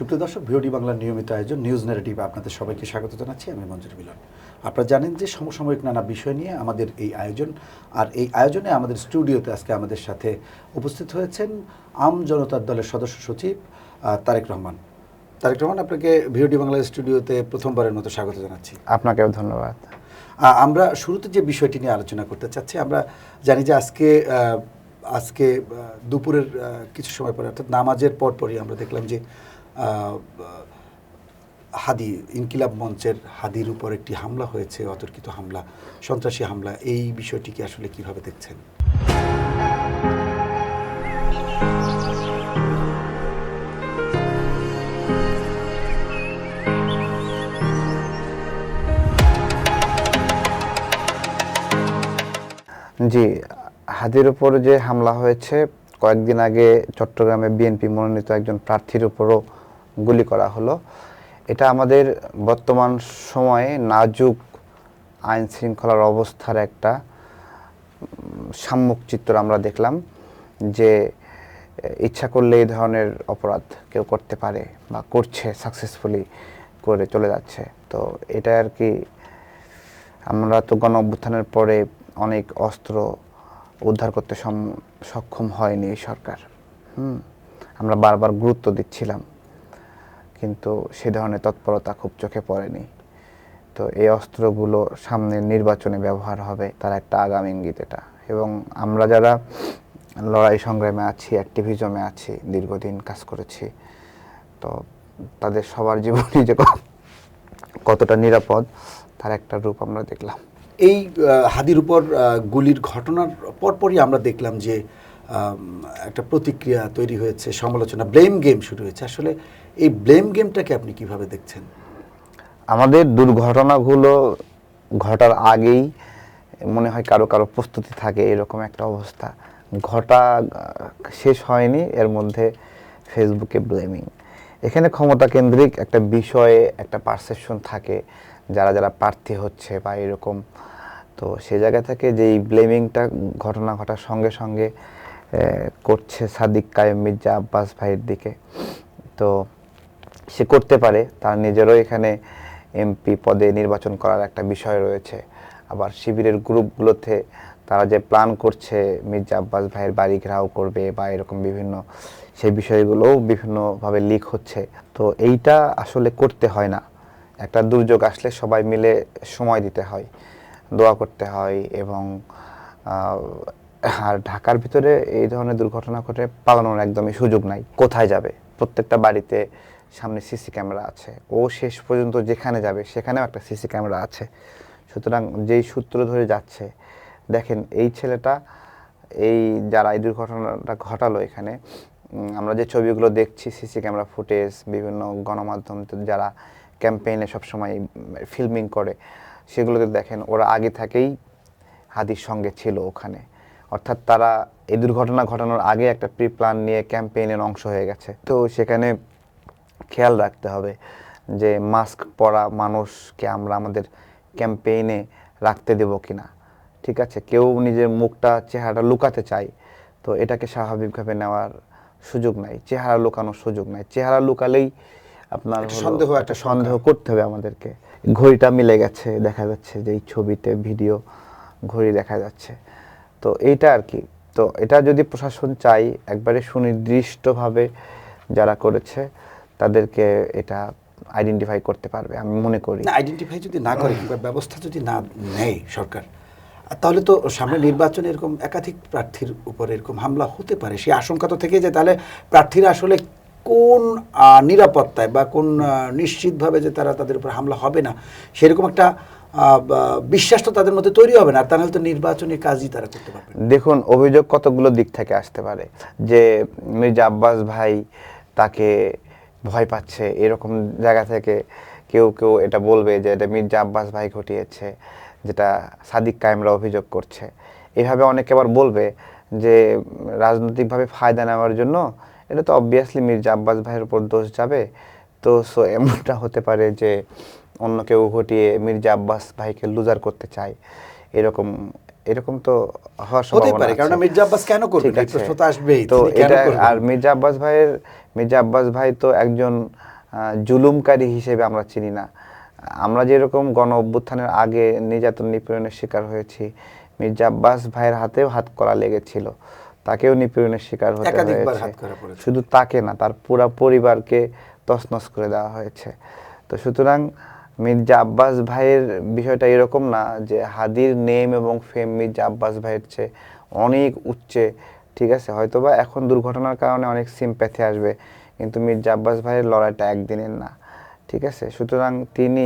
সুপ্রিয় দর্শক, ভিওডি বাংলার নিয়মিত আয়োজন নিউজ ন্যারেটিভ আপনাদের সবাইকে স্বাগত জানাচ্ছি। আমি মঞ্জুর মিলন। আপনারা জানেন যে সমসাময়িক নানা বিষয় নিয়ে আমাদের এই আয়োজন, আর এই আয়োজনে আমাদের স্টুডিওতে আজকে আমাদের সাথে উপস্থিত হয়েছেন আম জনতার দলের সদস্য সচিব তারেক রহমান। তারেক রহমান, আপনাকে ভিওডি বাংলার স্টুডিওতে প্রথমবারের মতো স্বাগত জানাচ্ছি। আপনাকেও ধন্যবাদ। আমরা শুরুতে যে বিষয়টি নিয়ে আলোচনা করতে চাচ্ছি, আমরা জানি যে আজকে দুপুরের কিছু সময় পরে অর্থাৎ নামাজের পরপরই আমরা দেখলাম যে হাদি ইনকিলাব মঞ্চের হাদির উপর একটি হামলা হয়েছে, অতর্কিত হামলা, সন্ত্রাসী হামলা। এই বিষয়টিকে আসলে কিভাবে দেখছেন? জি, হাদির উপর যে হামলা হয়েছে, কয়েকদিন আগে চট্টগ্রামে বিএনপি মনোনীত একজন প্রার্থীর উপরও গুলি করা হলো। এটা আমাদের বর্তমান সময়ে নাজুক আইন শৃঙ্খলার অবস্থার একটা সাম্যক চিত্র আমরা দেখলাম, যে ইচ্ছা করলে এই ধরনের অপরাধ কেউ করতে পারে বা করছে, সাকসেসফুলি করে চলে যাচ্ছে। তো এটা আর কি, আমরা তো গণ অভ্যুত্থানের পরে অনেক অস্ত্র উদ্ধার করতে সক্ষম হয়নি এই সরকার। আমরা বারবার গুরুত্ব দিচ্ছিলাম, কিন্তু সে ধরনের তৎপরতা খুব চোখে পড়েনি। তো এই অস্ত্রগুলো সামনের নির্বাচনে ব্যবহার হবে, তার একটা আগাম ইঙ্গিত এটা। এবং আমরা যারা লড়াই সংগ্রামে আছি, অ্যাক্টিভিজমে আছি, দীর্ঘদিন কাজ করেছি, তো তাদের সবার জীবনই যে কতটা নিরাপদ তার একটা রূপ আমরা দেখলাম। এই হাদির উপর গুলির ঘটনার পরপরই আমরা দেখলাম যে একটা প্রতিক্রিয়া তৈরি হয়েছে, সমালোচনা, ব্লেম গেম শুরু হয়েছে। আসলে এই ব্লেম গেমটাকে আপনি কিভাবে দেখছেন? আমাদের দুর্ঘটনাগুলো ঘটার আগেই মনে হয় কারো কারো প্রস্তুতি থাকে, এরকম একটা অবস্থা। ঘটা শেষ হয়নি, এর মধ্যে ফেসবুকে ব্লেমিং। এখানে ক্ষমতা কেন্দ্রিক একটা বিষয়ে একটা পারসেপশন থাকে যারা যারা প্রার্থী হচ্ছে বা এরকম। তো সে জায়গা থেকে যেই ব্লেমিংটা ঘটনা ঘটার সঙ্গে সঙ্গে করছে সাদিক কায়েম মির্জা আব্বাস ভাইয়ের দিকে, তো সে করতে পারে, তার নিজেরও এখানে এমপি পদে নির্বাচন করার একটা বিষয় রয়েছে। আবার শিবিরের গ্রুপগুলোতে তারা যে প্ল্যান করছে মির্জা আব্বাস ভাইয়ের বাড়ি ঘেরাও করবে বা এরকম বিভিন্ন, সেই বিষয়গুলোও বিভিন্নভাবে লিক হচ্ছে। তো এইটা আসলে করতে হয় না। একটা দুর্যোগ আসলে সবাই মিলে সময় দিতে হয়, দোয়া করতে হয়। এবং আর ঢাকার ভিতরে এই ধরনের দুর্ঘটনা ঘটে পালানোর একদমই সুযোগ নাই। কোথায় যাবে? প্রত্যেকটা বাড়িতে সামনে সিসি ক্যামেরা আছে, ও শেষ পর্যন্ত যেখানে যাবে সেখানেও একটা সিসি ক্যামেরা আছে। সুতরাং যেই সূত্র ধরে যাচ্ছে, দেখেন এই ছেলেটা, এই যারা এই দুর্ঘটনাটা ঘটালো এখানে, আমরা যে ছবিগুলো দেখছি, সিসি ক্যামেরা ফুটেজ, বিভিন্ন গণমাধ্যম যারা ক্যাম্পেইনে সবসময় ফিল্মিং করে, সেগুলোতে দেখেন ওরা আগে থেকেই হাদির সঙ্গে ছিল ওখানে। অর্থাৎ তারা এই দুর্ঘটনা ঘটানোর আগে একটা প্রি প্ল্যান নিয়ে ক্যাম্পেইনের অংশ হয়ে গেছে। তো সেখানে খেয়াল রাখতে হবে যে মাস্ক পরা মানুষকে আমরা আমাদের ক্যাম্পেইনে রাখতে দেব কিনা। ঠিক আছে, কেউ নিজের মুখটা, চেহারাটা লুকাতে চায়, তো এটাকে স্বাভাবিকভাবে নেওয়ার সুযোগ নাই, চেহারা লুকানোর সুযোগ নাই। চেহারা লুকালেই আপনার একটা সন্দেহ করতে হবে আমাদেরকে। ঘড়িটা মিলে গেছে, দেখা যাচ্ছে যে এই ছবিতে ভিডিও ঘড়ি দেখা যাচ্ছে। তো এইটা আর কি। তো এটা যদি প্রশাসন চাই, একবারে সুনির্দিষ্টভাবে যারা করেছে তাদেরকে এটা আইডেন্টিফাই করতে পারবে, আমি মনে করি। আইডেন্টিফাই যদি না করে কিংবা ব্যবস্থা যদি না নেয় সরকার, তাহলে তো সামনে নির্বাচনে এরকম একাধিক প্রার্থীর উপর এরকম হামলা হতে পারে। সেই আশঙ্কা তো থেকে যায়। তাহলে প্রার্থীরা আসলে কোন নিরাপত্তায় বা কোন নিশ্চিতভাবে যে তারা তাদের উপর হামলা হবে না, সেরকম একটা বিশ্বাস তো তাদের মধ্যে তৈরি হবে না। আর তাহলে তো নির্বাচনের কাজই তারা করতে পারবে। দেখুন, অভিযোগ কতগুলো দিক থেকে আসতে পারে, যে মির্জা আব্বাস ভাই তাকে ভয় পাচ্ছে, এরকম জায়গা থেকে কেউ কেউ এটা বলবে যে এটা মির্জা আব্বাস ভাই ঘটিয়েছে, যেটা সাদিক কায়েমরা অভিযোগ করছে। এভাবে অনেকে আবার বলবে যে রাজনৈতিকভাবে ফায়দা নেওয়ার জন্য, এটা তো অবভিয়াসলি মির্জা আব্বাস ভাইয়ের উপর দোষ যাবে। তো এমনটা হতে পারে যে অন্য কেউ ঘটিয়ে মির্জা আব্বাস ভাইকে লুজার করতে চায়, এরকম এরকম তো হওয়ার সম্ভাবনা আছে। কারণ মির্জা আব্বাস কেন করবে, এই প্রশ্ন তো আসবেই। তো এটা, আর মির্জা আব্বাস ভাই তো একজন জুলুমকারী হিসেবে আমরা চিনি না। আমরা যেরকম গণ অভ্যুত্থানের আগে নির্যাতন নিপীড়নের শিকার হয়েছি, মির্জা আব্বাস ভাইয়ের হাতেও হাত করা লেগেছিল, তাকেও নিপীড়নের শিকার হতে একাধিকবার হয়েছে। হাত করা পড়েছে। শুধু তাকে না, তার পুরা পরিবারকে তছনছ করে দেওয়া হয়েছে। তো সুতরাং মির্জা আব্বাস ভাইয়ের বিষয়টা এরকম না যে হাদির নেম এবং ফেম মির্জা আব্বাস ভাইয়ের চেয়ে অনেক উচ্চে, ঠিক আছে, হয়তোবা এখন দুর্ঘটনার কারণে অনেক সিম্প্যাথি আসবে, কিন্তু মির্জা আব্বাস ভাইয়ের লড়াইটা একদিনের না, ঠিক আছে। সুতরাং তিনি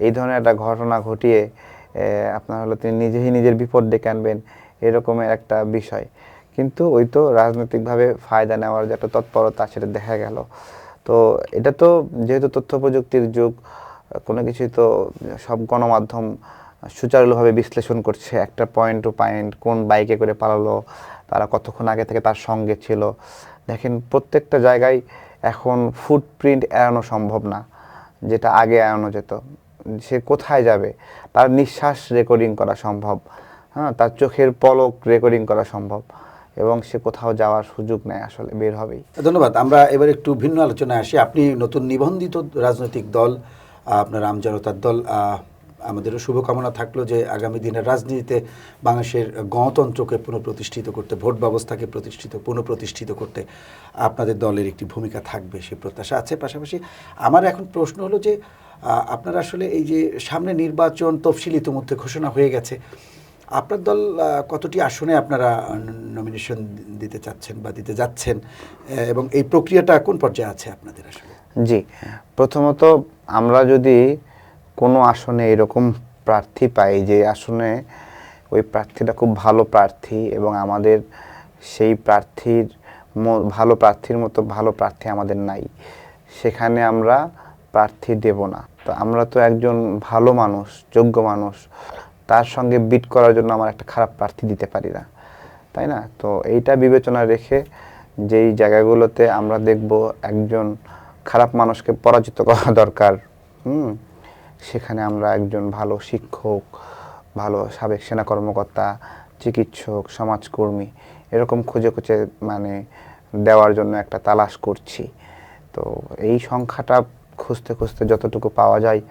এই ধরনের একটা ঘটনা ঘটিয়ে আপনার হলো তিনি নিজেই নিজের বিপদ ডেকে আনবেন, এরকমের একটা বিষয়। কিন্তু ওই তো রাজনৈতিকভাবে ফায়দা নেওয়ার যে একটা তৎপরতা, সেটা দেখা গেল। তো এটা তো যেহেতু তথ্য প্রযুক্তির যুগ, কোনো কিছুই তো সব গণমাধ্যম সুচারুভাবে বিশ্লেষণ করছে, একটা পয়েন্ট টু পয়েন্ট, কোন বাইকে করে পালালো, তারা কতক্ষণ আগে থেকে তার সঙ্গে ছিল। দেখেন প্রত্যেকটা জায়গায় এখন ফুটপ্রিন্ট এড়ানো সম্ভব না, যেটা আগে এড়ানো যেত। সে কোথায় যাবে, তার নিঃশ্বাস রেকর্ডিং করা সম্ভব, হ্যাঁ, তার চোখের পলক রেকর্ডিং করা সম্ভব, এবং সে কোথাও যাওয়ার সুযোগ নেই, আসলে বের হবেই। ধন্যবাদ। আমরা এবার একটু ভিন্ন আলোচনায় আসি। আপনি নতুন নিবন্ধিত রাজনৈতিক দল, আপনার আম জনতার দল, আমাদেরও শুভকামনা থাকলো যে আগামী দিনের রাজনীতিতে বাংলাদেশের গণতন্ত্রকে পুনঃপ্রতিষ্ঠিত করতে, ভোট ব্যবস্থাকে পুনঃপ্রতিষ্ঠিত করতে আপনাদের দলের একটি ভূমিকা থাকবে, সে প্রত্যাশা আছে। পাশাপাশি আমার এখন প্রশ্ন হলো যে আপনারা আসলে এই যে সামনে নির্বাচন তফসিল ইতিমধ্যে ঘোষণা হয়ে গেছে, আপনার দল কতটি আসনে আপনারা নমিনেশন দিতে চাচ্ছেন বা দিতে যাচ্ছেন, এবং এই প্রক্রিয়াটা কোন পর্যায়ে আছে আপনাদের আসলে? জি, প্রথমত আমরা যদি কোনো আসনে এরকম প্রার্থী পাই যে আসনে ওই প্রার্থীটা খুব ভালো প্রার্থী এবং আমাদের সেই প্রার্থীর ভালো প্রার্থীর মতো ভালো প্রার্থী আমাদের নাই, সেখানে আমরা প্রার্থী দেব না। তো আমরা তো একজন ভালো মানুষ, যোগ্য মানুষ, তার সঙ্গে বিট করার জন্য আমার একটা খারাপ প্রার্থী দিতে পারি না, তাই না? তো এইটা বিবেচনা রেখে যেই জায়গাগুলোতে আমরা দেখব একজন খারাপ মানুষকে পরাজিত করা দরকার, সেখানে আমরা একজন ভালো শিক্ষক, ভালো সাবেক সেনা কর্মকর্তা, চিকিৎসক, সমাজকর্মী এরকম খুঁজে খুঁজে মানে দেওয়ার জন্য একটা তালাশ করছি। তো এই সংখ্যাটা খুঁজতে খুঁজতে যতটুকু পাওয়া যায়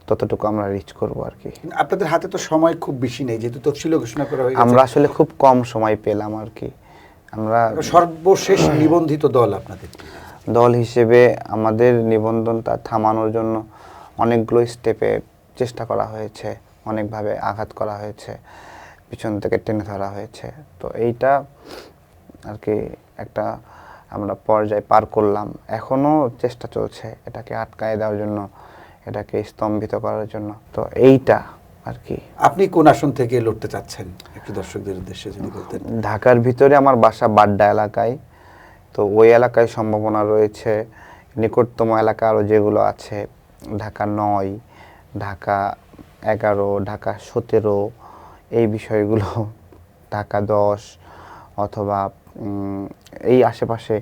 ততটুকু আমরা রিচ করব আর কি। আপনাদের হাতে তো সময় খুব বেশি নেই, যেহেতু তফসিল ঘোষণা করা হয়ে গেছে। আমরা আসলে খুব কম সময় পেলাম আর কি। আমরা সর্বশেষ নিবন্ধিত দল আপনাদের দল হিসেবে আমাদের নিবন্ধনটা থামানোর জন্য অনেকগুলো স্টেপে চেষ্টা করা হয়েছে, অনেকভাবে আঘাত করা হয়েছে, পিছন থেকে টেনে ধরা হয়েছে। তো এইটা আর কি একটা আমরা পর্যায়ে পার করলাম, এখনও চেষ্টা চলছে এটাকে আটকায় দেওয়ার জন্য, এটাকে স্তম্ভিত করার জন্য। তো এইটা আর কি। আপনি কোন আসন থেকে লড়তে চাচ্ছেন একটু দর্শকদের উদ্দেশ্যে যদি বলতেন? ঢাকার ভিতরে আমার বাসা বাড্ডা এলাকায়, তো ওই এলাকায় সম্ভাবনা রয়েছে। নিকটতম এলাকা আরও যেগুলো আছে, ঢাকা 9, ঢাকা 11, ঢাকা 17, এই বিষয়গুলো, ঢাকা 10 অথবা এই আশেপাশে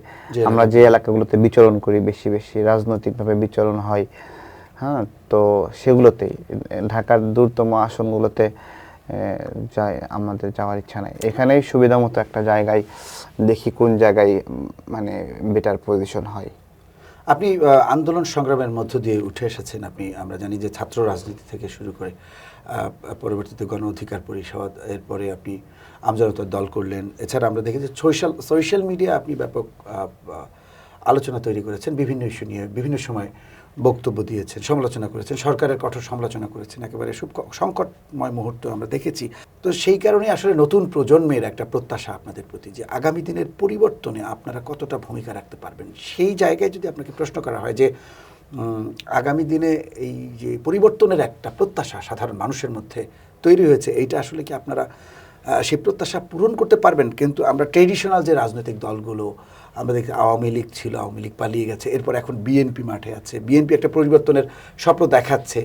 আমরা যে এলাকাগুলোতে বিচরণ করি, বেশি বেশি রাজনৈতিকভাবে বিচরণ হয়, হ্যাঁ, তো সেগুলোতেই, ঢাকার দূরতম আসনগুলোতে আমাদের যাওয়ার ইচ্ছা নাই। এখানেই সুবিধা মতো একটা জায়গায় দেখি কোন জায়গায় মানে বেটার পজিশন হয়। আপনি আন্দোলন সংগ্রামের মধ্য দিয়ে উঠে এসেছেন। আমরা জানি যে ছাত্র রাজনীতি থেকে শুরু করে পরবর্তীতে গণ অধিকার পরিষদ, এরপরে আপনি আমজনতার দল করলেন। এছাড়া আমরা দেখি যে সোশ্যাল মিডিয়া আপনি ব্যাপক আলোচনা তৈরি করেছেন, বিভিন্ন ইস্যু নিয়ে বিভিন্ন সময় বক্তব্য দিয়েছেন, সমালোচনা করেছেন, সরকারের কঠোর সমালোচনা করেছেন, একেবারে সংকটময় মুহূর্ত আমরা দেখেছি। তো সেই কারণে আসলে নতুন প্রজন্মের একটা প্রত্যাশা আপনাদের প্রতি যে আগামী দিনের পরিবর্তনে আপনারা কতটা ভূমিকা রাখতে পারবেন। সেই জায়গায় যদি আপনাকে প্রশ্ন করা হয় যে আগামী দিনে এই যে পরিবর্তনের একটা প্রত্যাশা সাধারণ মানুষের মধ্যে তৈরি হয়েছে, এইটা আসলে কি আপনারা সেই প্রত্যাশা পূরণ করতে পারবেন? কিন্তু আমরা ট্রেডিশনাল যে রাজনৈতিক দলগুলো আমরা দেখি, আওয়ামী লীগ ছিল, আওয়ামী লীগ পালিয়ে গেছে, এরপর এখন বিএনপি মাঠে আছে, বিএনপি একটা পরিবর্তনের স্বপ্ন দেখাচ্ছে,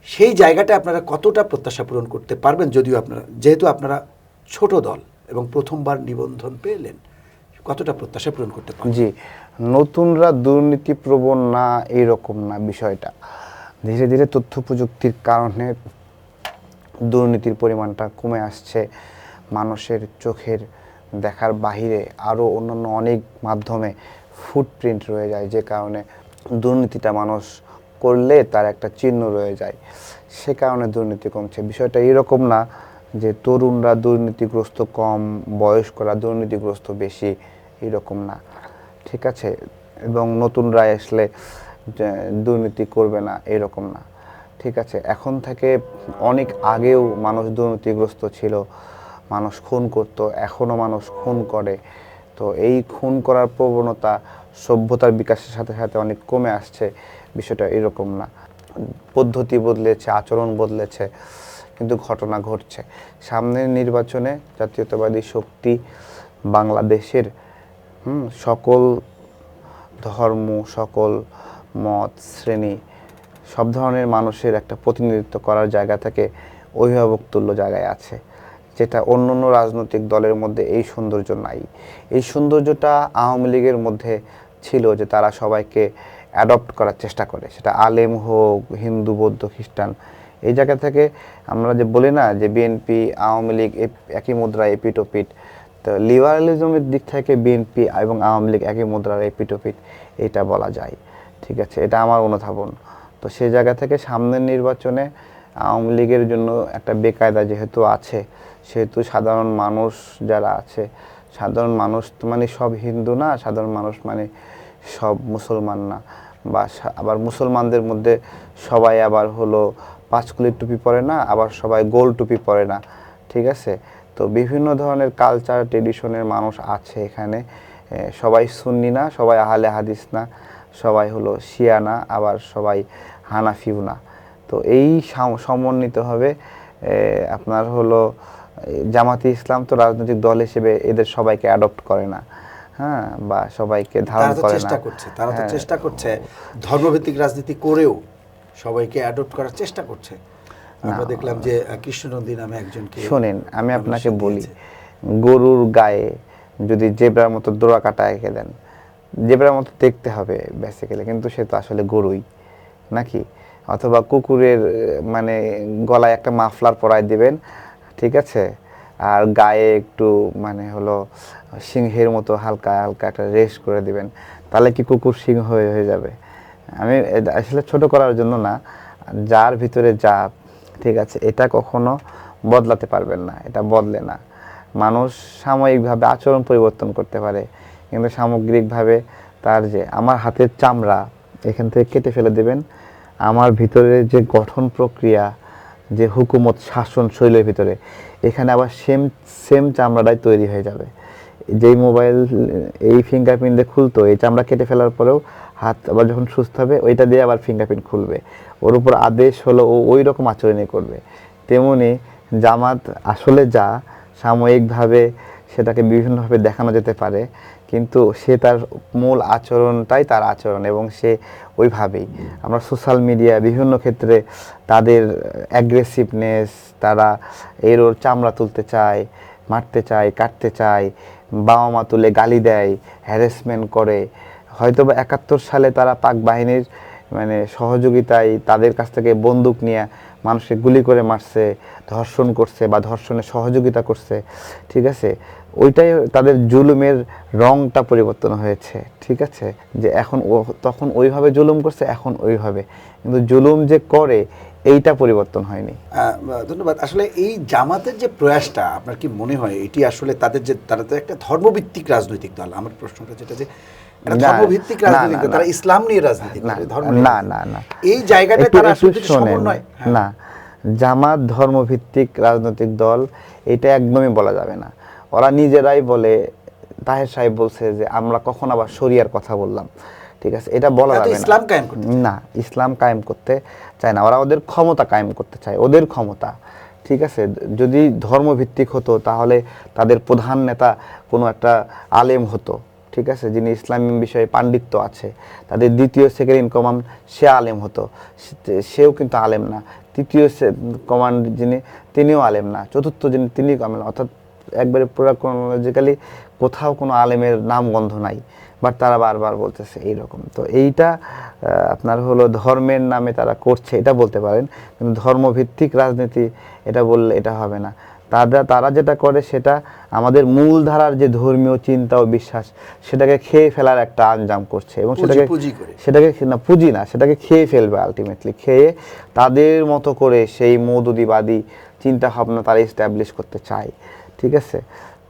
সেই জায়গাটা আপনারা কতটা প্রত্যাশা পূরণ করতে পারবেন? যদিও আপনারা, যেহেতু আপনারা ছোট দল এবং প্রথমবার নিবন্ধন পেলেন, কতটা প্রত্যাশা পূরণ করতে পারবেন? জি, নতুনরা দুর্নীতিপ্রবণ না এইরকম না বিষয়টা। ধীরে ধীরে তথ্য প্রযুক্তির কারণে দুর্নীতির পরিমাণটা কমে আসছে, মানুষের চোখের দেখার বাহিরে আরও অন্যান্য অনেক মাধ্যমে ফুটপ্রিন্ট রয়ে যায়, যে কারণে দুর্নীতিটা মানুষ করলে তার একটা চিহ্ন রয়ে যায়, সে কারণে দুর্নীতি কমছে। বিষয়টা এরকম না যে তরুণরা দুর্নীতিগ্রস্ত কম, বয়স্করা দুর্নীতিগ্রস্ত বেশি, এরকম না, ঠিক আছে? এবং নতুনরা আসলে দুর্নীতি করবে না এরকম না, ঠিক আছে? এখন থেকে অনেক আগেও মানুষ দুর্নীতিগ্রস্ত ছিল, মানুষ খুন করত, এখনও মানুষ খুন করে। তো এই খুন করার প্রবণতা সভ্যতার বিকাশের সাথে সাথে অনেক কমে আসছে, বিষয়টা এরকম না। পদ্ধতি বদলেছে, আচরণ বদলেছে, কিন্তু ঘটনা ঘটছে। সামনের নির্বাচনে জাতীয়তাবাদী শক্তি বাংলাদেশের সকল ধর্ম, সকল মত, শ্রেণী, সব ধরনের মানুষের একটা প্রতিনিধিত্ব করার জায়গা থেকে অভিভাবক তুল্য জায়গায় আছে, যেটা অন্য অন্য রাজনৈতিক দলের মধ্যে এই সৌন্দর্য নাই। এই সৌন্দর্যটা আওয়ামী লীগের মধ্যে ছিল, যে তারা সবাইকে অ্যাডপ্ট করার চেষ্টা করে, সেটা আলেম হোক, হিন্দু, বৌদ্ধ, খ্রিস্টান। এই জায়গা থেকে আমরা যে বলি না যে বিএনপি আওয়ামী লীগ একই মুদ্রা এপিঠ ওপিঠ, তো লিবারালিজমের দিক থেকে বিএনপি এবং আওয়ামী লীগ একই মুদ্রার এপিঠ ওপিঠ, এটা বলা যায়, ঠিক আছে? এটা আমার অনুধাবন। তো সেই জায়গা থেকে সামনের নির্বাচনে আওয়ামী লীগের জন্য একটা বেকায়দা যেহেতু আছে, সেহেতু সাধারণ মানুষ যারা আছে, সাধারণ মানুষ তো মানে সব হিন্দু না, সাধারণ মানুষ মানে সব মুসলমান না, বা আবার মুসলমানদের মধ্যে সবাই আবার হলো পাঁচকুলির টুপি পরে না, আবার সবাই গোল টুপি পরে না, ঠিক আছে? তো বিভিন্ন ধরনের কালচার ট্রেডিশনের মানুষ আছে এখানে। সবাই সুন্নি না, সবাই আহলে হাদিস না, সবাই হলো শিয়া না, আবার সবাই হানাফিও না। তো এই সমন্বিতভাবে আপনার হলো জামাতে ইসলাম তো রাজনৈতিক দল হিসেবে এদের সবাইকে অ্যাডপ্ট করে না, হ্যাঁ, বা সবাইকে ধারণ করে না। তারা তো চেষ্টা করছে ধর্মভিত্তিক রাজনীতি করেও সবাইকে অ্যাডপ্ট করার চেষ্টা করছে। আমরা দেখলাম যে কৃষ্ণনন্দী নামে একজনকে। শোনেন, আমি আপনাকে বলি, গরুর গায়ে যদি জেব্রার মতো ডোরা কাটা এঁকে দেন, জেব্রার মতো দেখতে হবে বেসিক্যালি, কিন্তু সে তো আসলে গরুই নাকি? অথবা কুকুরের মানে গলায় একটা মাফলার পরায় দিবেন, ঠিক আছে, আর গায়ে একটু মানে হলো সিংহের মতো হালকা হালকা একটা রেশ করে দিবেন, তাহলে কি কুকুর সিংহ হয়ে যাবে? আমি আসলে ছোট করার জন্য না, যার ভিতরে যা, ঠিক আছে, এটা কখনো বদলাতে পারবেন না, এটা বদলে না। মানুষ সাময়িকভাবে আচরণ পরিবর্তন করতে পারে, কিন্তু সামগ্রিকভাবে তার যে আমার হাতের চামড়া এখান থেকে কেটে ফেলে দেবেন, আমার ভিতরে যে গঠন প্রক্রিয়া, যে হুকুমত শাসন শৈলের ভিতরে, এখানে আবার সেম চামড়াটাই তৈরি হয়ে যাবে। যেই মোবাইল এই ফিঙ্গারপ্রিন্ট দিয়ে খুলতো, এই চামড়া কেটে ফেলার পরেও হাত আবার যখন সুস্থ হবে ওইটা দিয়ে আবার ফিঙ্গারপ্রিন্ট খুলবে, ওর উপর আদেশ হলো ও ওই রকম আচরণই করবে। তেমনি জামাত আসলে যা সাময়িকভাবে সেটাকে বিভিন্নভাবে দেখানো যেতে পারে, কিন্তু সে তার মূল আচরণটাই তার আচরণ, এবং সে ওইভাবেই। আমরা সোশ্যাল মিডিয়া বিভিন্ন ক্ষেত্রে তাদের অ্যাগ্রেসিভনেস, তারা ওর চামড়া তুলতে চায়, মারতে চায়, কাটতে চায়, বাবা মা তুলে গালি দেয়, হ্যারাসমেন্ট করে। হয়তো বা 71 সালে তারা পাক বাহিনীর মানে সহযোগিতায় তাদের কাছ থেকে বন্দুক নিয়ে মানুষকে গুলি করে মারছে, ধর্ষণ করছে বা ধর্ষণে সহযোগিতা করছে, ঠিক আছে? ওইটাই তাদের জুলুমের রংটা পরিবর্তন হয়েছে, ঠিক আছে? যে এখন তখন ওইভাবে জুলুম করছে, এখন ওইভাবে, কিন্তু জুলুম যে করে এইটা পরিবর্তন হয়নি। ধন্যবাদ। আসলে এই জামাতের যে প্রয়াসটা, আপনার কি মনে হয় এটি আসলে তারা তো একটা ধর্মভিত্তিক রাজনৈতিক দল? আমার প্রশ্নটা যেটা যে ধর্মভিত্তিক রাজনীতি, তারা ইসলাম নিয়ে রাজনীতি করে, ধর্ম না না না, এই জায়গাটা তারা আসলে সমন্বয় না, জামাত ধর্মভিত্তিক রাজনৈতিক দল এটা একদমই বলা যাবে না। ওরা নিজেরাই বলে, তাহের সাহেব বলছে যে আমরা কখন আবার শরিয়ার কথা বললাম, ঠিক আছে? এটা বলা যাবে না। ইসলাম কায়েম করতে না, ইসলাম কায়েম করতে চায় না, ওরা ওদের ক্ষমতা কায়েম করতে চায়, ওদের ক্ষমতা, ঠিক আছে? যদি ধর্মভিত্তিক হতো তাহলে তাদের প্রধান নেতা কোনো একটা আলেম হতো, ঠিক আছে, যিনি ইসলামী বিষয়ে পাণ্ডিত্য আছে। তাদের দ্বিতীয় সেকেন্ড ইন কমান্ড সে আলেম হতো, সেও কিন্তু আলেম না। তৃতীয় কমান্ড যিনি, তিনিও আলেম না। চতুর্থ যিনি, তিনি আলেম না। অর্থাৎ একবারে পুরো ক্রোনোলজিক্যালি কোথাও কোনো আলেমের নাম গন্ধ নাই, বাট তারা বারবার বলতেছে এইরকম। তো এইটা আপনার হলো ধর্মের নামে তারা করছে, এটা বলতে পারেন, কিন্তু ধর্মভিত্তিক রাজনীতি এটা বললে এটা হবে না। তারা যেটা করে সেটা আমাদের মূল ধারার যে ধর্মীয় চিন্তা ও বিশ্বাস সেটাকে খেয়ে ফেলার একটা আঞ্জাম করছে, এবং সেটাকে খেয়ে ফেলবে আলটিমেটলি, খেয়ে তাদের মতো করে সেই মৌদুদিবাদী চিন্তা ভাবনা তারা এস্টাবলিশ করতে চায়। ঠিক আছে,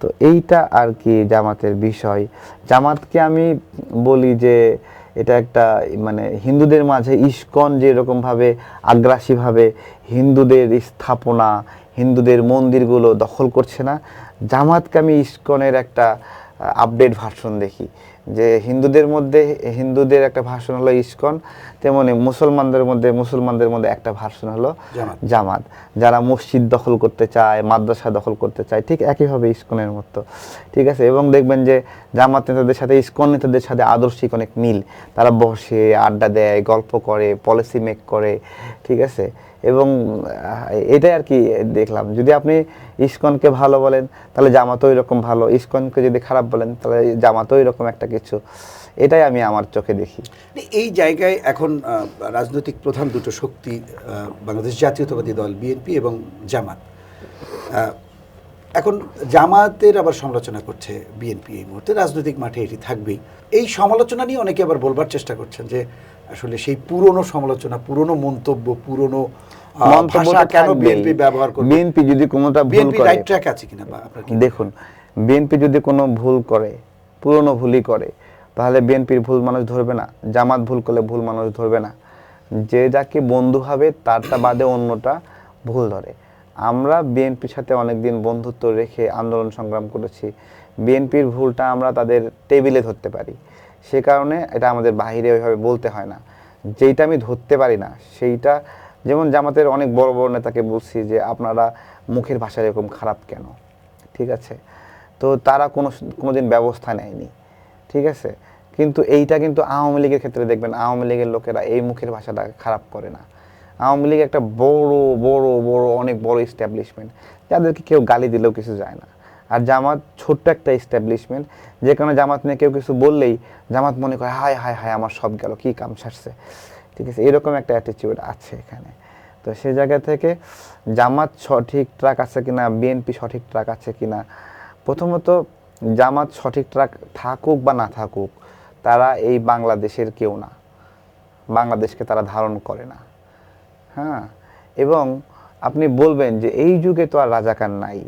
তো এইটা আর কি জামাতের বিষয়। জামাতকে আমি বলি যে এটা একটা মানে হিন্দুদের মাঝে ইস্কন যেরকমভাবে আগ্রাসীভাবে হিন্দুদের স্থাপনা, হিন্দুদের মন্দিরগুলো দখল করছে না, জামাতকে আমি ইস্কনের একটা আপডেট ভার্সন দেখি, যে হিন্দুদের একটা ভার্সন হলো ইস্কন, তেমনি মুসলমানদের মধ্যে একটা ভার্সন হলো জামাত, যারা মসজিদ দখল করতে চায়, মাদ্রাসা দখল করতে চায়, ঠিক একইভাবে ইস্কনের মতো। ঠিক আছে, এবং দেখবেন যে জামাত নেতাদের সাথে ইস্কন নেতাদের সাথে আদর্শিক অনেক মিল, তারা বসে আড্ডা দেয়, গল্প করে, পলিসি মেক করে। ঠিক আছে, এবং এটাই আর কি দেখলাম। যদি আপনি ইস্কনকে ভালো বলেন তাহলে জামাতও এরকম ভালো, ইস্কনকে যদি খারাপ বলেন তাহলে জামাতও এরকম একটা কিছু। এটাই আমি আমার চোখে দেখি। এই জায়গায় এখন রাজনৈতিক প্রধান দুটো শক্তি, বাংলাদেশ জাতীয়তাবাদী দল বিএনপি এবং জামাত। এখন জামাতের আবার সমালোচনা করছে বিএনপি, এই মুহূর্তে রাজনৈতিক মাঠে এটি থাকবেই। এই সমালোচনা নিয়ে অনেকে আবার বলবার চেষ্টা করছেন যে আসলে সেই পুরনো সমালোচনা, পুরনো মন্তব্য, পুরনো ভাষা কেন বিএনপি ব্যবহার করবে, বিএনপি যদি কোনোটা ভুল করে, রাইট ট্র্যাক আছে কিনা বা আপনার কি দেখুন, বিএনপি যদি কোনো ভুল করে, পুরনো ভুলই করে, তাহলে বিএনপির ভুল মানুষ ধরবে না, জামাত ভুল করলে ভুল মানুষ ধরবে না। যে যাকে বন্ধু হবে তারটা বাদে অন্যটা ভুল ধরে। আমরা বিএনপির সাথে অনেকদিন বন্ধুত্ব রেখে আন্দোলন সংগ্রাম করেছি, বিএনপির ভুলটা আমরা তাদের টেবিলে ধরতে পারি, সে কারণে এটা আমাদের বাইরে ওইভাবে বলতে হয় না। যেইটা আমি ধরতে পারি না সেইটা, যেমন জামাতের অনেক বড় বড় নেতাকে বলছি যে আপনারা মুখের ভাষা এরকম খারাপ কেন, ঠিক আছে, তো তারা কোনোদিন ব্যবস্থা নেয়নি। ঠিক আছে, কিন্তু এইটা কিন্তু আওয়ামী লীগের ক্ষেত্রে দেখবেন, আওয়ামী লীগের লোকেরা এই মুখের ভাষাটা খারাপ করে না। আওয়ামী লীগ একটা অনেক বড় এস্টাবলিশমেন্ট, যাদেরকে কেউ গালি দিলেও কিছু যায় না। আর জামাত ছোট্ট একটা এস্টাবলিশমেন্ট, যে কারণে জামাত নিয়ে কেউ কিছু বললেই জামাত মনে করে হায় হায় হায় আমার সব গেল, কী কাম সারছে। ঠিক আছে, এরকম একটা অ্যাটিটিউড আছে এখানে। তো সেই জায়গা থেকে জামাত সঠিক ট্রাক আছে কিনা, বিএনপি সঠিক ট্রাক আছে কিনা, প্রথমত জামাত সঠিক ট্রাক থাকুক বা না থাকুক, তারা এই বাংলাদেশের কেউ না, বাংলাদেশকে তারা ধারণ করে না। হ্যাঁ, এবং আপনি বলবেন যে এই যুগে তো আর রাজাকার নাই,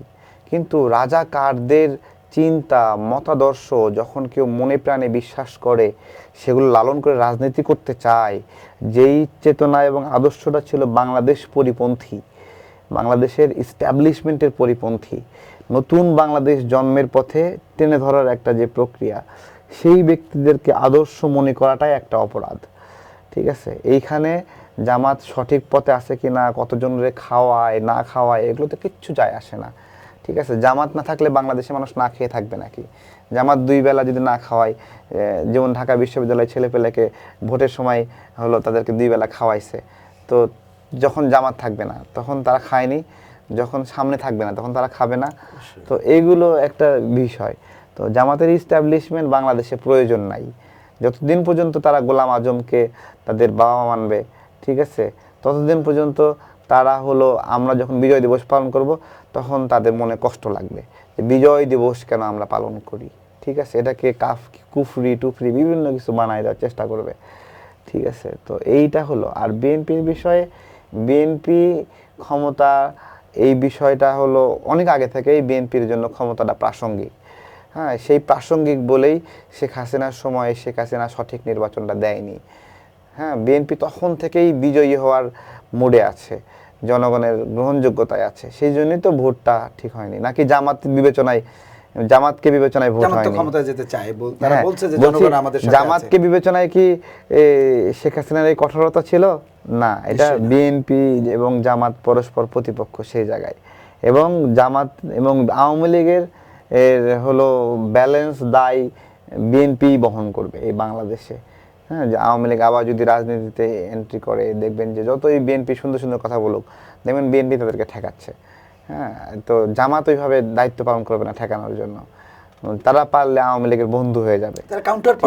কিন্তু রাজাকারদের চিন্তা মতাদর্শ যখন কেউ মনে প্রাণে বিশ্বাস করে, সেগুলো লালন করে রাজনীতি করতে চায়, যেই চেতনা এবং আদর্শটা ছিল বাংলাদেশ পরিপন্থী, বাংলাদেশের ইস্টাবলিশমেন্টের পরিপন্থী, নতুন বাংলাদেশ জন্মের পথে টেনে ধরার একটা যে প্রক্রিয়া, সেই ব্যক্তিদেরকে আদর্শ মনে করাটাই একটা অপরাধ। ঠিক আছে, এইখানে জামাত সঠিক পথে আছে কি না, কতজনের খাওয়ায় না খাওয়ায়, এগুলোতে কিচ্ছু যায় আসে না। ঠিক আছে, জামাত না থাকলে বাংলাদেশের মানুষ না খেয়ে থাকবে নাকি? জামাত দুই বেলা যদি না খাওয়ায়, যেমন ঢাকা বিশ্ববিদ্যালয়ের ছেলেপেলেকে ভোটের সময় হলো তাদেরকে দুই বেলা খাওয়াইছে, তো যখন জামাত থাকবে না তখন তারা খায়নি, যখন সামনে থাকবে না তখন তারা খাবে না। তো এইগুলো একটা বিষয়। তো জামাতের ইস্টাবলিশমেন্ট বাংলাদেশে প্রয়োজন নাই, যতদিন পর্যন্ত তারা গোলাম আজমকে তাদের বাবা মানবে, ঠিক আছে, ততদিন পর্যন্ত তারা হলো, আমরা যখন বিজয় দিবস পালন করব তখন তাদের মনে কষ্ট লাগবে যে বিজয় দিবস কেন আমরা পালন করি। ঠিক আছে, এটাকে কুফরি টুফরি বিভিন্ন কিছু বানায় দেওয়ার চেষ্টা করবে। ঠিক আছে, তো এইটা হলো। আর বিএনপির বিষয়ে, বিএনপি ক্ষমতা, এই বিষয়টা হলো অনেক আগে থেকেই বিএনপির জন্য ক্ষমতাটা প্রাসঙ্গিক। হ্যাঁ, সেই প্রাসঙ্গিক বলেই শেখ হাসিনার সময় শেখ হাসিনা সঠিক নির্বাচনটা দেয়নি। হ্যাঁ, বিএনপি তখন থেকেই বিজয়ী হওয়ার মুডে আছে, জনগণের গ্রহণযোগ্যতায় আছে, সেই জন্যই তো ভোটটা ঠিক হয়নি। নাকি জামাতকে বিবেচনায় ভোট হয়নি? ক্ষমতায় যেতে চায়, তারা বলছে যে জনগণ আমাদের সাথে আছে। জামাতকে বিবেচনায় কি শেখ হাসিনার এই কঠোরতা ছিল? না, এটা বিএনপি এবং জামাত পরস্পর প্রতিপক্ষ সেই জায়গায়, এবং জামাত এবং আওয়ামী লীগের হলো ব্যালেন্স দায় বিএনপি বহন করবে এই বাংলাদেশে। হ্যাঁ, যে আওয়ামী লীগ আবার যদি রাজনীতিতে এন্ট্রি করে, দেখবেন যে যতই বিএনপি সুন্দর সুন্দর কথা বলুক, দেখবেন বিএনপি তাদেরকে ঠেকাচ্ছে। হ্যাঁ, তো জামাত ওইভাবে দায়িত্ব পালন করবে না ঠেকানোর জন্য, তারা পারলে আওয়ামী লীগের বন্ধু হয়ে যাবে।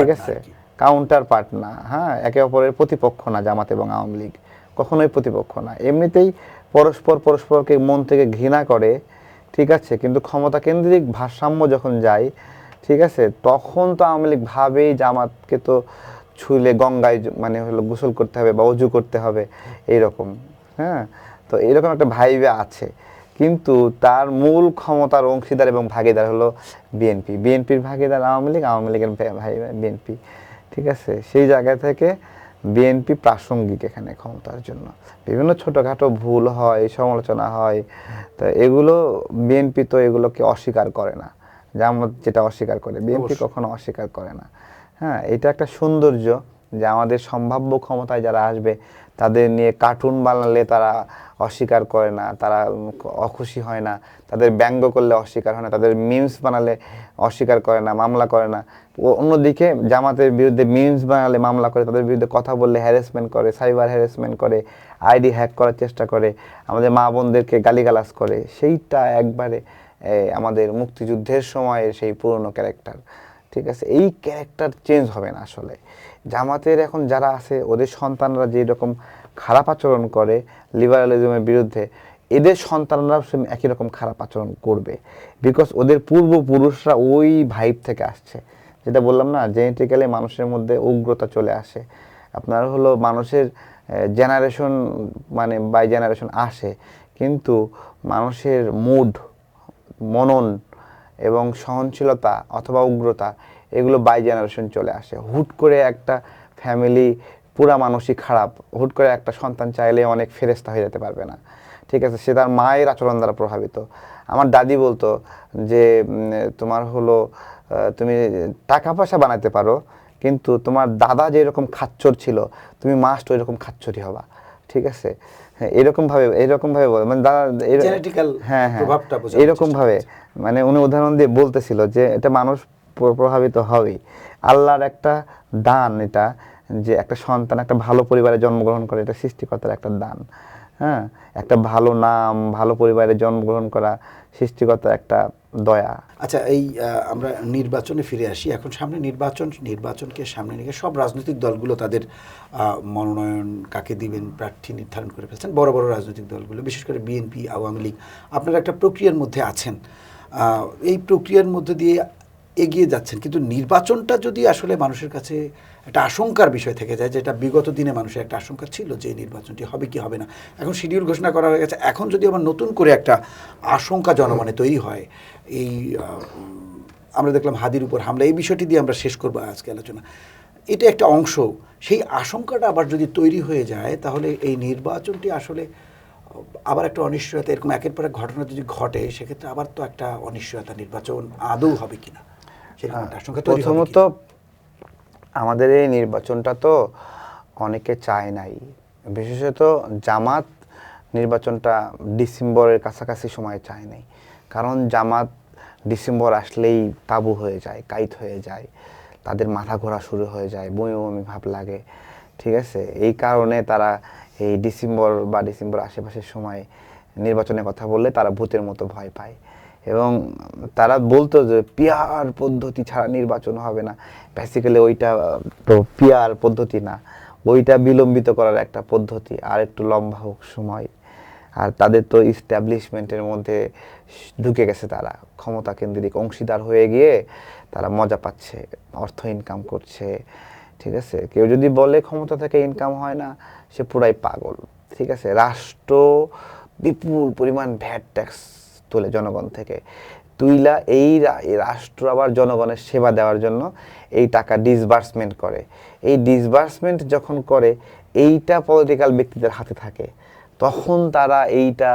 ঠিক আছে, কাউন্টার পার্ট না। হ্যাঁ, একে অপরের প্রতিপক্ষ না জামাত এবং আওয়ামী লীগ, কখনোই প্রতিপক্ষ না। এমনিতেই পরস্পরকে মন থেকে ঘৃণা করে, ঠিক আছে, কিন্তু ক্ষমতা কেন্দ্রিক ভারসাম্য যখন যায়, ঠিক আছে, তখন তো আওয়ামী লীগ ভাবেই জামাতকে তো ছুলে গঙ্গায় মানে হলো গোসল করতে হবে বা অজু করতে হবে এইরকম। হ্যাঁ, তো এরকম একটা ভাইবে আছে, কিন্তু তার মূল ক্ষমতার অংশীদার এবং ভাগীদার হলো বিএনপি, বিএনপির ভাগীদার আওয়ামী লীগ, আওয়ামী লীগের ভাই বিএনপি। ঠিক আছে, সেই জায়গা থেকে বিএনপি প্রাসঙ্গিক এখানে ক্ষমতার জন্য। বিভিন্ন ছোটোখাটো ভুল হয়, সমালোচনা হয়, তো এগুলো বিএনপি তো এগুলোকে অস্বীকার করে না, জামাত যেটা অস্বীকার করে বিএনপি কখনো অস্বীকার করে না। হ্যাঁ, এটা একটা সৌন্দর্য যে আমাদের সম্ভাব্য ক্ষমতায় যারা আসবে তাদের নিয়ে কার্টুন বানালে তারা অস্বীকার করে না, তারা অখুশি হয় না, তাদের ব্যঙ্গ করলে অস্বীকার হয় না, তাদের মিমস বানালে অস্বীকার করে না, মামলা করে না। অন্যদিকে জামাতের বিরুদ্ধে মিমস বানালে মামলা করে, তাদের বিরুদ্ধে কথা বললে হ্যারাসমেন্ট করে, সাইবার হ্যারাসমেন্ট করে, আইডি হ্যাক করার চেষ্টা করে, আমাদের মা বোনদেরকে গালিগালাজ করে। সেইটা একবারে আমাদের মুক্তিযুদ্ধের সময়ের সেই পুরনো ক্যারেক্টার। ঠিক আছে, এই ক্যারেক্টার চেঞ্জ হবে না আসলে। জামাতের এখন যারা আছে ওদের সন্তানরা যে রকম খারাপ আচরণ করে লিবারালিজমের বিরুদ্ধে, এদের সন্তানরা একই রকম খারাপ আচরণ করবে, বিকজ ওদের পূর্বপুরুষরা ওই ভাইব থেকে আসছে। যেটা বললাম না, জেনেটিক্যালি মানুষের মধ্যে উগ্রতা চলে আসে। আপনার হলো মানুষের জেনারেশন মানে বাই জেনারেশন আসে, কিন্তু মানুষের মুড, মনন এবং সহনশীলতা অথবা উগ্রতা এগুলো বাই জেনারেশন চলে আসে। হুট করে একটা ফ্যামিলি পুরা মানুষই খারাপ, হুট করে একটা সন্তান চাইলে অনেক ফেরেস্তা হয়ে যেতে পারবে না। ঠিক আছে, সে তার মায়ের আচরণ দ্বারা প্রভাবিত। আমার দাদি বলতো যে তোমার হলো তুমি টাকা পয়সা বানাতে পারো, কিন্তু তোমার দাদা যেরকম খাচ্চর ছিল তুমি মাস্ট ওই রকম খাচ্চরই হবা। ঠিক আছে, হ্যাঁ, এরকম ভাবে বলে মানে দাদা জেনেটিক্যাল হ্যাঁ প্রভাবটা বোঝার এরকম ভাবে মানে উনি উদাহরণ দিয়ে বলতেছিল যে এটা মানুষ প্রভাবিত হবেই। আল্লাহর একটা দান এটা, যে একটা সন্তান একটা ভালো পরিবারে জন্মগ্রহণ করে, এটা সৃষ্টিকর্তার একটা দান। হ্যাঁ, একটা ভালো নাম, ভালো পরিবারে জন্মগ্রহণ করা সৃষ্টিকর্তার একটা দয়া। আচ্ছা, এই আমরা নির্বাচনে ফিরে আসি। এখন সামনে নির্বাচনকে সামনে রেখে সব রাজনৈতিক দলগুলো তাদের মনোনয়ন কাকে দিবেন প্রার্থী নির্ধারণ করে ফেলছেন, বড় বড় রাজনৈতিক দলগুলো, বিশেষ করে বিএনপি, আওয়ামী লীগ। আপনারা একটা প্রক্রিয়ার মধ্যে আছেন, এই প্রক্রিয়ার মধ্যে দিয়ে এগিয়ে যাচ্ছেন, কিন্তু নির্বাচনটা যদি আসলে মানুষের কাছে একটা আশঙ্কার বিষয় থেকে যায়, যেটা বিগত দিনে মানুষের একটা আশঙ্কা ছিল যে এই নির্বাচনটি হবে কি হবে না, এখন শিডিউল ঘোষণা করা হয়ে গেছে, এখন যদি আবার নতুন করে একটা আশঙ্কা জনমনে তৈরি হয়, এই আমরা দেখলাম হাদির উপর হামলা, এই বিষয়টি দিয়ে আমরা শেষ করবো আজকে আলোচনা, এটা একটা অংশ। সেই আশঙ্কাটা আবার যদি তৈরি হয়ে যায়, তাহলে এই নির্বাচনটি আসলে আবার একটা অনিশ্চয়তা, এরকম একের পর এক ঘটনা যদি ঘটে, সেক্ষেত্রে আবার তো একটা অনিশ্চয়তা, নির্বাচন আদৌ হবে কিনা সেরকম একটা আশঙ্কা তৈরি হবে। প্রথমত আমাদের এই নির্বাচনটা তো অনেকে চায় নাই, বিশেষত জামাত নির্বাচনটা ডিসেম্বরের কাছাকাছি সময় চায় নাই, কারণ জামাত ডিসেম্বর আসলেই তাবু হয়ে যায়, কাইত হয়ে যায়, তাদের মাথা ঘোরা শুরু হয়ে যায়, বমি বমি ভাব লাগে। ঠিক আছে, এই কারণে তারা এই ডিসেম্বর আশেপাশের সময় নির্বাচনের কথা বললে তারা ভূতের মতো ভয় পায়, এবং তারা বলতো যে পিয়ার পদ্ধতি ছাড়া নির্বাচন হবে না। বেসিক্যালি ওইটা তো পিয়ার পদ্ধতি না, ওইটা বিলম্বিত করার একটা পদ্ধতি, আর একটু লম্বা হোক সময়। আর তাদের তো ইস্টাবলিশমেন্টের মধ্যে ঢুকে গেছে, তারা ক্ষমতা কেন্দ্রিক অংশীদার হয়ে গিয়ে তারা মজা পাচ্ছে, অর্থ ইনকাম করছে। ঠিক আছে, কেউ যদি বলে ক্ষমতা থেকে ইনকাম হয় না, সে পুরাই পাগল। ঠিক আছে, রাষ্ট্র বিপুল পরিমাণ ভ্যাট ট্যাক্স তোলে জনগণ থেকে, তুইলা এই রাষ্ট্র আবার জনগণের সেবা দেওয়ার জন্য এই টাকা ডিসবার্সমেন্ট করে। এই ডিসবার্সমেন্ট যখন করে, এইটা পলিটিক্যাল ব্যক্তিদের হাতে থাকে, তখন তারা এইটা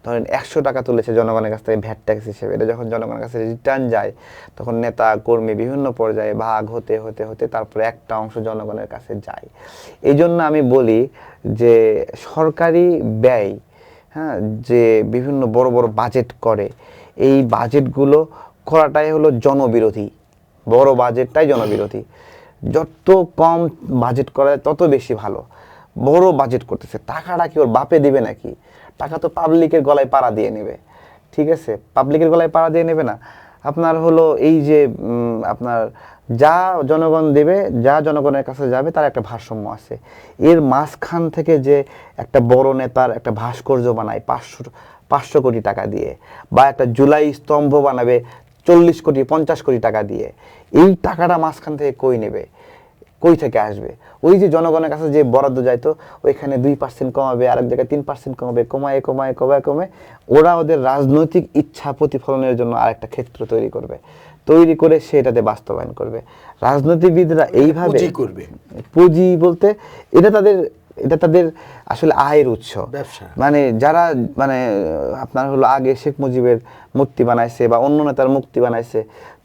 ধরেন 100 টাকা তুলেছে জনগণের কাছ থেকে ভ্যাট ট্যাক্স হিসেবে, এটা যখন জনগণের কাছে রিটার্ন যায়, তখন নেতা কর্মী বিভিন্ন পর্যায়ে ভাগ হতে হতে হতে তারপরে একটা অংশ জনগণের কাছে যায়। এই জন্য আমি বলি যে সরকারি ব্যয়, হ্যাঁ, যে বিভিন্ন বড় বড় বাজেট করে, এই বাজেটগুলো করাটাই হলো জনবিরোধী। বড় বাজেটটাই জনবিরোধী, যত কম বাজেট করা যায় তত বেশি ভালো। বড় বাজেট করতেছে, টাকাটা কি ওর বাপে দিবে নাকি? টাকা তো পাবলিকের গলায় পাড়া দিয়ে নেবে। ঠিক আছে, পাবলিকের গলায় পাড়া দিয়ে নেবে না। আপনার হলো এই যে আপনার যা জনগণ দেবে, যা জনগণের কাছে যাবে, তার একটা ভারসাম্য আছে। এর মাঝখান থেকে যে একটা বড় নেতার একটা ভাস্কর্য বানায় 500 কোটি টাকা দিয়ে, বা একটা জুলাই স্তম্ভ বানাবে 40 কোটি 50 কোটি টাকা দিয়ে। এই টাকাটা মাঝখান থেকে কই নেবে, কই থেকে আসবে? ওই যে জনগণের কাছে যে বরাদ্দ যাইতো, ওইখানে 2% কমাবে, আরেক জায়গায় 3% কমাবে, কমায় ওরা ওদের রাজনৈতিক ইচ্ছা প্রতিফলনের জন্য আরেকটা ক্ষেত্র তৈরি করে সেটাতে বাস্তবায়ন করবে। রাজনীতিবিদরা এইভাবে করবে, পুঁজি বলতে এটা তাদের আসলে আয়ের উৎস, ব্যবসা। মানে যারা মানে আপনার হলো আগে শেখ মুজিবের মূর্তি বানাইছে বা অন্য নেতার মূর্তি বানাইছে,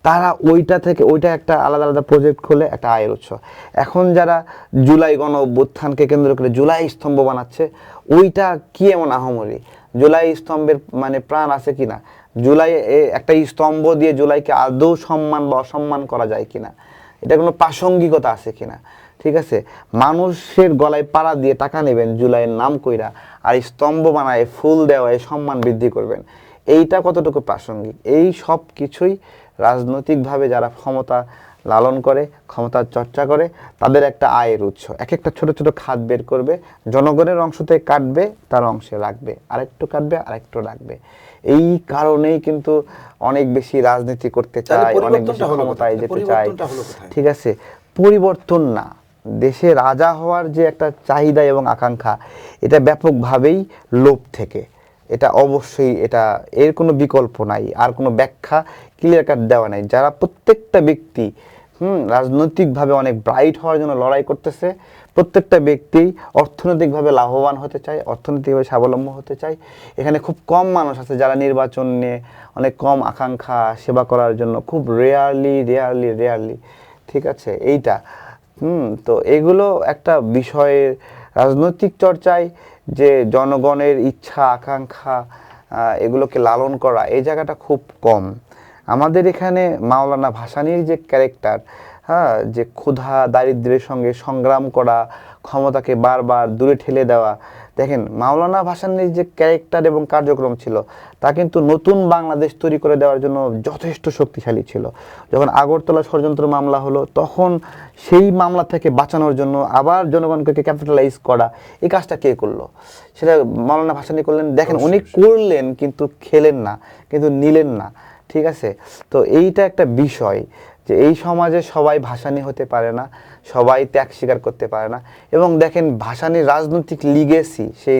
তারা ওইটা একটা আলাদা প্রজেক্ট খুলে একটা আয়ের উৎস। এখন যারা জুলাই গণ অভ্যুত্থানকে কেন্দ্র করে জুলাই স্তম্ভ বানাচ্ছে, ওইটা কি এমন আহামরি? জুলাই স্তম্ভের মানে প্রাণ আছে কিনা? জুলাই একটা স্তম্ভ দিয়ে জুলাইকে আদৌ সম্মান বা অসম্মান করা যায় কিনা? এটা কোনো প্রাসঙ্গিকতা আছে কিনা? ঠিক আছে, মানুষের গলায় পাড়া দিয়ে টাকা নেবেন জুলাইয়ের নাম কইরা, আর স্তম্ভ বানায় ফুল দেওয়ায় সম্মান বৃদ্ধি করবেন, এইটা কতটুকু প্রাসঙ্গিক? এই সব কিছুই রাজনৈতিকভাবে যারা ক্ষমতা লালন করে, ক্ষমতার চর্চা করে, তাদের একটা আয়ের উৎস। একটা ছোট ছোট খাত বের করবে, জনগণের অংশ থেকে কাটবে, তার অংশে রাখবে, আরেকটু কাটবে, আরেকটু রাখবে। এই কারণেই কিন্তু অনেক বেশি রাজনীতি করতে চায়, অনেক বেশি ক্ষমতায় যেতে চায়। ঠিক আছে, পরিবর্তন না, দেশে রাজা হওয়ার যে একটা চাহিদা এবং আকাঙ্ক্ষা, এটা ব্যাপকভাবেই লোভ থেকে। এটা অবশ্যই, এর কোনো বিকল্প নাই, আর কোনো ব্যাখ্যা ক্লিয়ার কাট দেওয়া নাই। যারা প্রত্যেকটা ব্যক্তি রাজনৈতিকভাবে অনেক ব্রাইট হওয়ার জন্য লড়াই করতেছে, প্রত্যেকটা ব্যক্তি অর্থনৈতিকভাবে লাভবান হতে চায়, অর্থনৈতিকভাবে স্বাবলম্বী হতে চায়। এখানে খুব কম মানুষ আছে যারা নির্বাচন নিয়ে অনেক কম আকাঙ্ক্ষা সেবা করার জন্য, খুব রেয়ারলি। ঠিক আছে, এইটা তো এগুলো একটা বিষয়ের রাজনৈতিক চর্চায় যে জনগণের ইচ্ছা আকাঙ্ক্ষা এগুলোকে লালন করা, এই জায়গাটা খুব কম। আমাদের এখানে মাওলানা ভাসানীর যে ক্যারেক্টার, যে ক্ষুধা দারিদ্র্যের সঙ্গে সংগ্রাম করা, ক্ষমতাকে বারবার দূরে ঠেলে দেওয়া, দেখেন মাওলানা ভাসানীর যে ক্যারেক্টার এবং কার্যক্রম ছিল, তা কিন্তু নতুন বাংলাদেশ তৈরি করে দেওয়ার জন্য যথেষ্ট শক্তিশালী ছিল। যখন আগরতলা ষড়যন্ত্র মামলা হলো, তখন সেই মামলা থেকে বাঁচানোর জন্য আবার জনগণকে ক্যাপিটালাইজ করা, এই কাজটা কে করলো? সেটা মাওলানা ভাসানী করলেন। দেখেন, উনি করলেন কিন্তু খেলেন না, কিন্তু নিলেন না। ঠিক আছে, তো এইটা একটা বিষয় যে এই সমাজে সবাই ভাসানী হতে পারে না, সবাই ত্যাগ স্বীকার করতে পারে না। এবং দেখেন ভাসানীর রাজনৈতিক লিগেসি, সেই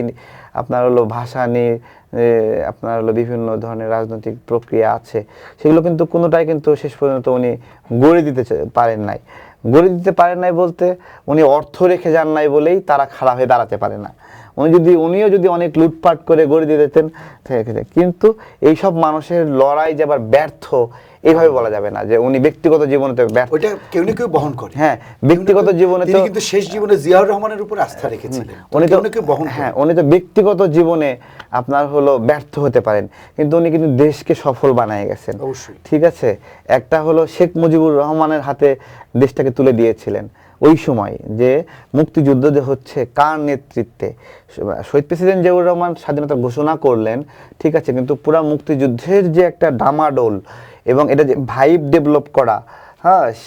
আপনার হলো ভাসানীর আপনার হলো বিভিন্ন ধরনের রাজনৈতিক প্রক্রিয়া আছে, সেগুলো কিন্তু কোনোটাই কিন্তু শেষ পর্যন্ত উনি গড়ে দিতে পারেন নাই বলতে উনি অর্থ রেখে যান নাই বলেই তারা খাড়া হয়ে দাঁড়াতে পারে না। উনিও যদি অনেক লুটপাট করে গড়ে দিয়ে দিতেন, কিন্তু এইসব মানুষের লড়াই যে আবার ব্যর্থ, এইভাবে বলা যাবে না যে উনি ব্যক্তিগত জীবনে ব্যর্থ। ওইটা কেউ না কেউ বহন করে। হ্যাঁ, ব্যক্তিগত জীবনে তিনি কিন্তু শেষ জীবনে জিয়াউর রহমানের উপর আস্থা রেখেছিলেন, উনি তো ব্যক্তিগত জীবনে আপনার হলো ব্যর্থ হতে পারেন, কিন্তু উনি কিন্তু দেশকে সফল বানিয়ে গেছেন। ঠিক আছে, একটা হলো শেখ মুজিবুর রহমানের হাতে দেশটাকে তুলে দিয়েছিলেন। ওই সময় যে মুক্তিযুদ্ধ যে হচ্ছে কার নেতৃত্বে, শহীদ প্রেসিডেন্ট জিয়াউর রহমান স্বাধীনতা ঘোষণা করলেন, ঠিক আছে, কিন্তু পুরা মুক্তিযুদ্ধের যে একটা ডামাডোল এবং এটা যে ভাইব ডেভেলপ করা,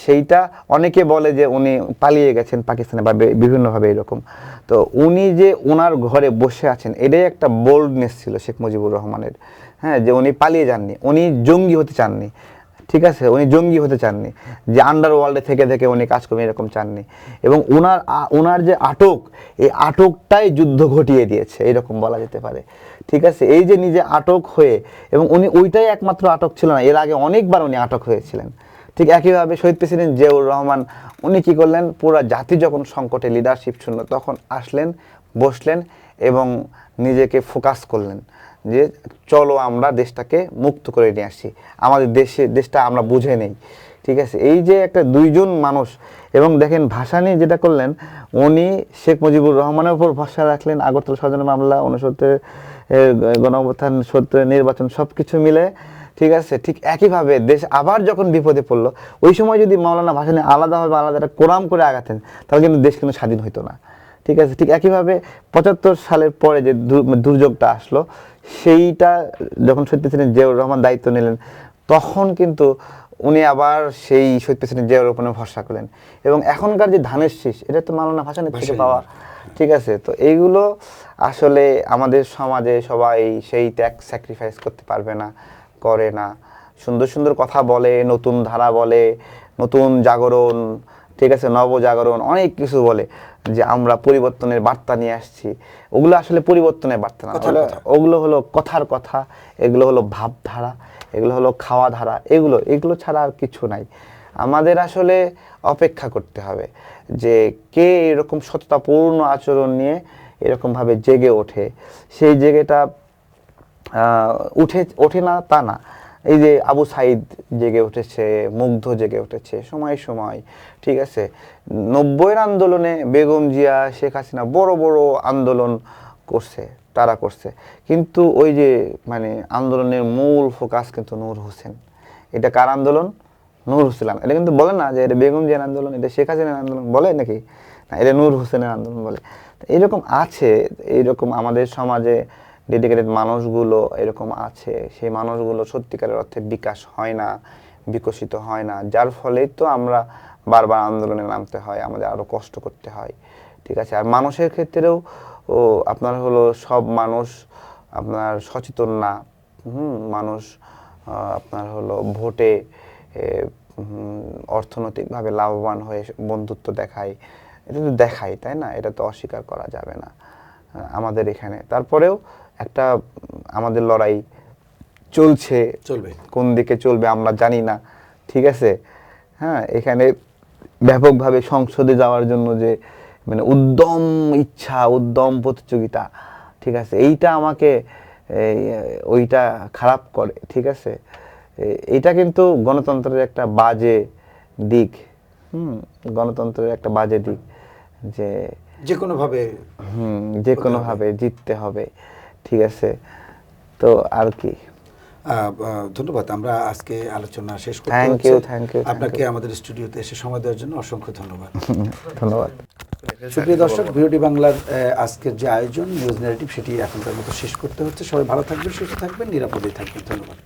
সেইটা অনেকে বলে যে উনি পালিয়ে গেছেন পাকিস্তানে বা বিভিন্নভাবে এরকম। তো উনি যে ওনার ঘরে বসে আছেন, এটাই একটা বোল্ডনেস ছিল শেখ মুজিবুর রহমানের। যে উনি পালিয়ে যাননি, উনি জঙ্গি হতে চাননি। ঠিক আছে, উনি জঙ্গি হতে চাননি, যে আন্ডারওয়ার্ল্ডে থেকে উনি কাজ করবেন এরকম চাননি। এবং ওনার যে আটক, এই আটকটাই যুদ্ধ ঘটিয়ে দিয়েছে, এরকম বলা যেতে পারে। ঠিক আছে, এই যে নিজে আটক হয়ে, এবং উনি ওইটাই একমাত্র আটক ছিল না, এর আগে অনেকবার উনি আটক হয়েছিলেন। ঠিক একইভাবে শহীদ প্রেসিডেন্ট জিয়াউর রহমান উনি কী করলেন, পুরো জাতি যখন সংকটে, লিডারশিপ শূন্য, তখন আসলেন, বসলেন এবং নিজেকে ফোকাস করলেন যে চলো আমরা দেশটাকে মুক্ত করে নিয়ে আসি, আমাদের দেশটা আমরা বুঝে নেই। ঠিক আছে, এই যে একটা দুইজন মানুষ। এবং দেখেন ভাসানী যেটা করলেন, উনি শেখ মুজিবুর রহমানের উপর ভরসা রাখলেন, আগরতলা ষড়যন্ত্র মামলা, 69 গণঅভ্যুত্থান, 70 নির্বাচন, সব কিছু মিলে। ঠিক আছে, ঠিক একইভাবে দেশ আবার যখন বিপদে পড়লো, ওই সময় যদি মাওলানা ভাসানী আলাদা একটা কোরাম করে আগাতেন, তাহলে কিন্তু দেশ কিন্তু স্বাধীন হইতো না। ঠিক আছে, ঠিক একইভাবে 75 সালের পরে যে দুর্যোগটা আসলো, সেইটা যখন শহীদ প্রেসিডেন্ট জিয়াউর রহমান দায়িত্ব নিলেন, তখন কিন্তু উনি আবার সেই শহীদ প্রেসিডেন্ট জিয়াউর রহমানের ভরসা করলেন। এবং এখনকার যে ধানের শীষ, এটা তো মাওলানা ভাসানী থেকে পাওয়া। ঠিক আছে, তো এইগুলো আসলে আমাদের সমাজে সবাই সেই ত্যাগ স্যাক্রিফাইস করতে পারবে না, করে না। সুন্দর সুন্দর কথা বলে, নতুন ধারা বলে, নতুন জাগরণ, ঠিক আছে, নবজাগরণ, অনেক কিছু বলে যে আমরা পরিবর্তনের বার্তা নিয়ে আসছি। ওগুলো আসলে পরিবর্তনের বার্তা না, ওগুলো হলো কথার কথা, এগুলো হলো ভাবধারা, এগুলো হলো খাওয়া ধারা, এগুলো ছাড়া আর কিছু নাই। আমাদের আসলে অপেক্ষা করতে হবে যে কে এরকম সততাপূর্ণ আচরণ নিয়ে এরকমভাবে জেগে ওঠে। সেই জেগেটা ওঠে না তা না, এই যে আবু সাইদ জেগে উঠেছে, মুগ্ধ জেগে উঠেছে সময় সময়, ঠিক আছে। 90-এর আন্দোলনে বেগম জিয়া, শেখ হাসিনা বড় বড় আন্দোলন করছে, তারা করছে, কিন্তু ওই যে মানে আন্দোলনের মূল ফোকাস কিন্তু নূর হোসেন। এটা কার আন্দোলন? নূর হোসেন। এটা কিন্তু বলে না যে এটা বেগম জিয়ার আন্দোলন, এটা শেখ হাসিনার আন্দোলন, বলে নাকি? না, এটা নূর হোসেনের আন্দোলন বলে। এইরকম আছে, এইরকম আমাদের সমাজে ডেডিকেটেড মানুষগুলো এরকম আছে। সেই মানুষগুলো সত্যিকারের অর্থে বিকাশ হয় না, বিকশিত হয় না, যার ফলেই তো আমরা বারবার আন্দোলনে নামতে হয়, আমাদের আরো কষ্ট করতে হয়, ঠিক আছে। আর মানুষের ক্ষেত্রেও আপনার হলো সব মানুষ আপনার সচেতন না। মানুষ আপনার হলো ভোটে অর্থনৈতিকভাবে লাভবান হয়ে বন্ধুত্ব দেখায়, এটা তো দেখায়, তাই না? এটা তো অস্বীকার করা যাবে না আমাদের এখানে। তারপরেও একটা আমাদের লড়াই চলবে, কোন দিকে চলবে আমরা জানি না, ঠিক আছে। হ্যাঁ, এখানে ব্যাপকভাবে সংসদে যাওয়ার জন্য যে মানে উদ্যম ইচ্ছা, উদ্যম প্রতিযোগিতা, ঠিক আছে, এইটা আমাকে ওইটা খারাপ করে, ঠিক আছে। এইটা কিন্তু গণতন্ত্রের একটা বাজে দিক, গণতন্ত্রের একটা বাজে দিক, যে কোনোভাবে জিততে হবে, ঠিক আছে। তো আর কি, ধন্যবাদ। আমরা আজকে আলোচনা শেষ করতে থ্যাংক ইউ আপনাকে আমাদের স্টুডিওতে এসে সময় দেওয়ার জন্য অসংখ্য ধন্যবাদ। ধন্যবাদ। সুপ্রিয় দর্শক, ভিওডি বাংলার আজকের যে আয়োজন নিউজ ন্যারেটিভ, সেটি এখনকার মতো শেষ করতে হচ্ছে। সবাই ভালো থাকবেন, সুস্থ থাকবেন, নিরাপদে থাকবেন। ধন্যবাদ।